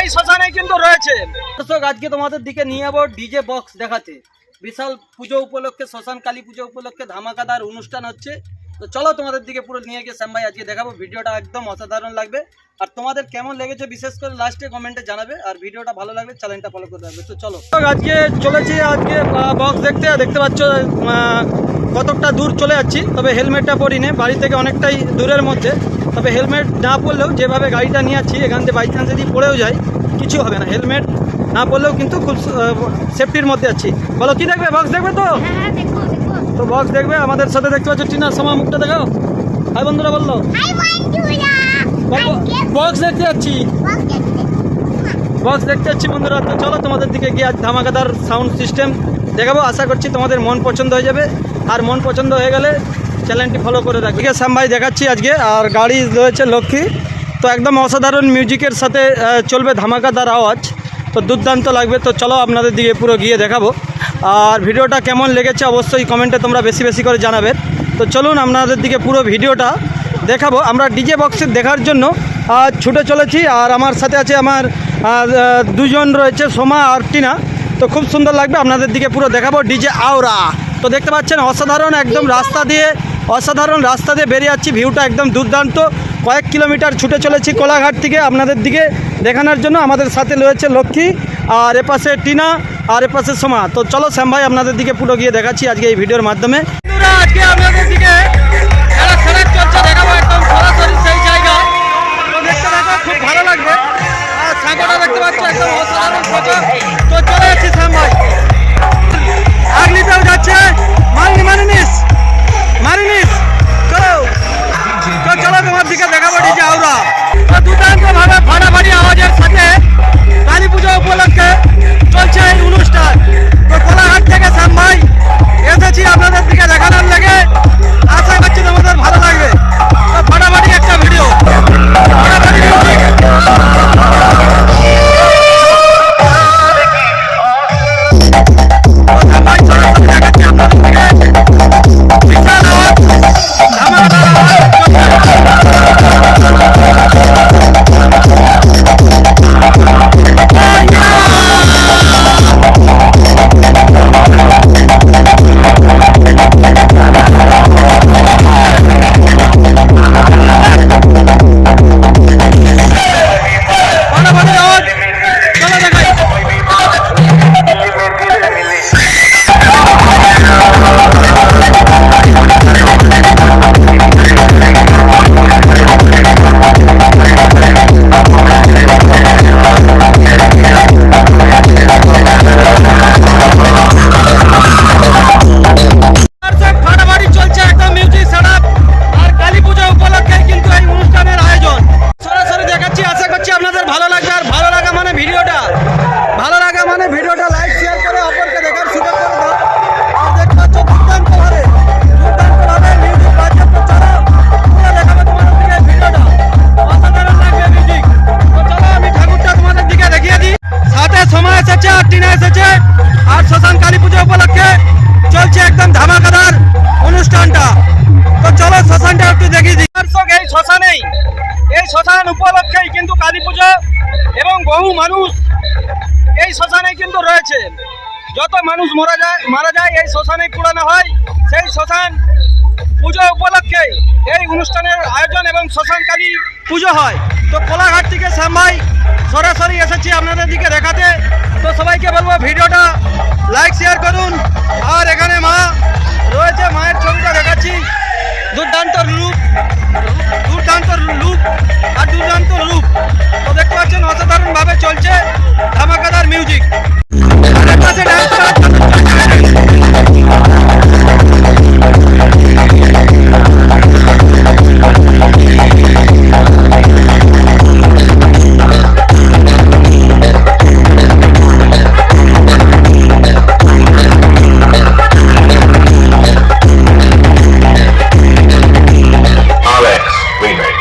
এই শ্মশানে কিন্তু রয়েছে। দর্শক আজকে তোমাদের দিকে নিয়ে যাবো ডিজে বক্স দেখাতে। বিশাল পুজো উপলক্ষে, শ্মশান কালী পুজো উপলক্ষে ধামাকাদার অনুষ্ঠান হচ্ছে। তো চলো তোমাদের দিকে পুরো নিয়ে গিয়ে শ্যাম ভাই আজকে দেখাবো। ভিডিওটা একদম অসাধারণ লাগবে, আর তোমাদের কেমন লেগেছে বিশেষ করে লাস্টে কমেন্টে জানাবে, আর ভিডিওটা ভালো লাগবে চ্যানেলটা ফলো করে রাখবে। তো চলো আজকে চলেছি বক্স দেখতে পাচ্ছ কতটা দূর চলে যাচ্ছি। তবে হেলমেটটা পরিনি, বাড়ি থেকে অনেকটাই দূরের মধ্যে। তবে হেলমেট না পরলেও যেভাবে গাড়িটা নিয়ে যাচ্ছি, এখান থেকে বাই চান্স যদি পড়েও যায় কিছু হবে না। হেলমেট না পরলেও কিন্তু খুব সেফটির মধ্যে আছি। বলো কি দেখবে? বক্স দেখবে তো? তো বক্স দেখবে আমাদের সাথে। দেখতে পাচ্ছ টিনার সময় মুখটা দেখাও। হাই বন্ধুরা বললো, বক্স দেখতে যাচ্ছি, বক্স দেখতে যাচ্ছি বন্ধুরা। তো চলো তোমাদের দিকে গিয়ে আজ ধামাকাদার সাউন্ড সিস্টেম দেখাবো। আশা করছি তোমাদের মন পছন্দ হয়ে যাবে, আর মন পছন্দ হয়ে গেলে চ্যানেলটি ফলো করে রাখবে। শ্যাম ভাই দেখাচ্ছি আজকে, আর গাড়ি রয়েছে লক্ষ্মী। তো একদম অসাধারণ মিউজিকের সাথে চলবে ধামাকাদার আওয়াজ, তো দুর্দান্ত লাগবে। তো চলো আপনাদের দিকে পুরো গিয়ে দেখাবো, আর ভিডিওটা কেমন লেগেছে অবশ্যই কমেন্টে তোমরা বেশি বেশি করে জানাবে। তো চলুন আপনাদের দিকে পুরো ভিডিওটা দেখাবো। আমরা ডিজে বক্সে দেখার জন্য ছুটে চলেছি, আর আমার সাথে আছে আমার দুজন রয়েছে, সোমা আর টিনা। তো খুব সুন্দর লাগবে, আপনাদের দিকে পুরো দেখাবো ডিজে আওরা। তো দেখতে পাচ্ছেন অসাধারণ একদম অসাধারণ রাস্তা দিয়ে বেরিয়ে যাচ্ছি। ভিউটা একদম দুর্দান্ত। কয়েক কিলোমিটার ছুটে চলেছি কোলাঘাট থেকে আপনাদের দিকে দেখানোর জন্য। আমাদের সাথে রয়েছে লক্ষ্মী, আর এপাশে টিনা, আর এপাশে সোমা। তো চলো শ্যাম ভাই আপনাদের দিকে পুরো গিয়ে দেখাচ্ছি আজকে এই ভিডিওর মাধ্যমে। আজকে আপনাদের দিকে চলছে দেখাবো একদম সরাসরি সেই জায়গা। তো দেখতে থাকো, খুব ভালো লাগবে। আর সাঁকোটা দেখতে পাচ্ছ একদম অসাধারণ সাঁকো। তো চলে যাচ্ছি শ্যাম ভাই। আগলিতেও যাচ্ছে মারিনিস চলো তোমার দিকে দেখাবো ডিজে আওরা। তো দুর্দান্ত ভাবে ফাটাফাটি আওয়াজের সাথে কালী পুজো উপলক্ষে চলছে এই অনুষ্ঠান। তো কোলাঘাট থেকে শ্যাম ভাই এসেছি আপনাদের দিকে দেখানোর লেগে। আশা করছি তোমাদের ভালো লাগবে। তো ফাটাফাটি একটা ভিডিও, ফাটাফাটি মিউজিক। আর শ্মশান কালী পুজো উপলক্ষে চলছে একদম ধামাকাদার অনুষ্ঠানটা। তো চলো শ্মশানটা একটু দেখিয়ে দিই। এই শ্মশান উপলক্ষেই কিন্তু কালী পুজো, এবং বহু মানুষ এই শ্মশানে কিন্তু রয়েছে। যত মানুষ মারা যায় এই শ্মশানে পুরানো হয়। সেই শ্মশান পুজো উপলক্ষে এই অনুষ্ঠানের আয়োজন এবং শ্মশান কালী পুজো হয়। তো কোলাঘাট থেকে শ্যাম ভাই সরাসরি এসেছি আপনাদের দিকে দেখাতে। তো সবাইকে বলবো ভিডিওটা লাইক শেয়ার করুন। আর এখানে মা রয়েছে, মায়ের ছবিটা দেখাচ্ছি। দুর্দান্ত রূপ আর দুর্দান্ত রূপ। তো দেখতে পাচ্ছেন অসাধারণভাবে চলছে ধামাকাদার মিউজিক। Remix.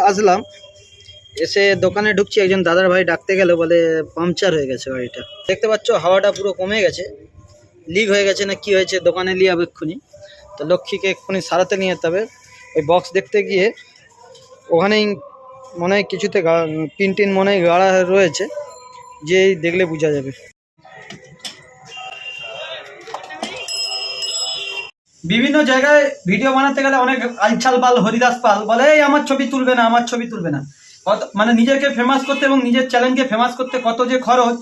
আসলাম, এসে দোকানে ঢুকছি, একজন দাদার ভাই ডাকতে গেল, বলে পাংচার হয়ে গেছে গাড়িটা। দেখতে পাচ্ছ হাওয়াটা পুরো কমে গেছে, লিক হয়ে গেছে না কি হয়েছে, দোকানে নিয়ে যাবে এক্ষুনি। তো লক্ষ্মীকে এক্ষুনি সারাতে নিয়ে যেতে হবে। ওই বক্স দেখতে গিয়ে ওখানেই মনে হয় কিছুতে পিন টিন মনে হয় গাড়া রয়েছে, যেই দেখলে বোঝা যাবে। বিভিন্ন জায়গায় ভিডিও বানাতে গেলে অনেক আলছাল পাল, হরিদাস পাল বলে এই আমার ছবি তুলবে না, আমার ছবি তুলবে না। কত মানে নিজেকে ফেমাস করতে এবং নিজের চ্যানেলকে ফেমাস করতে কত যে খরচ।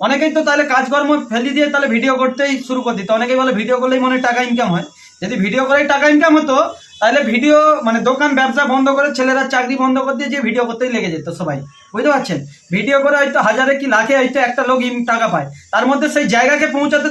অনেকেই তো তাহলে কাজকর্ম ফেলে দিয়ে তাহলে ভিডিও করতেই শুরু করে দিত। অনেকেই বলে ভিডিও করলেই মনে টাকা ইনকাম হয়। যদি ভিডিও করেই টাকা ইনকাম হতো তাহলে ভিডিও মানে দোকান ব্যবসা বন্ধ করে ছেলেরা চাকরি বন্ধ করে দিয়ে যে ভিডিও করতেই লেগে যেত সবাই, বুঝতে পারছেন। ভিডিও করে হয়তো হাজারে কি লাখে হয়তো একটা লোক টাকা পায়, তার মধ্যে সেই জায়গাকে পৌঁছাতে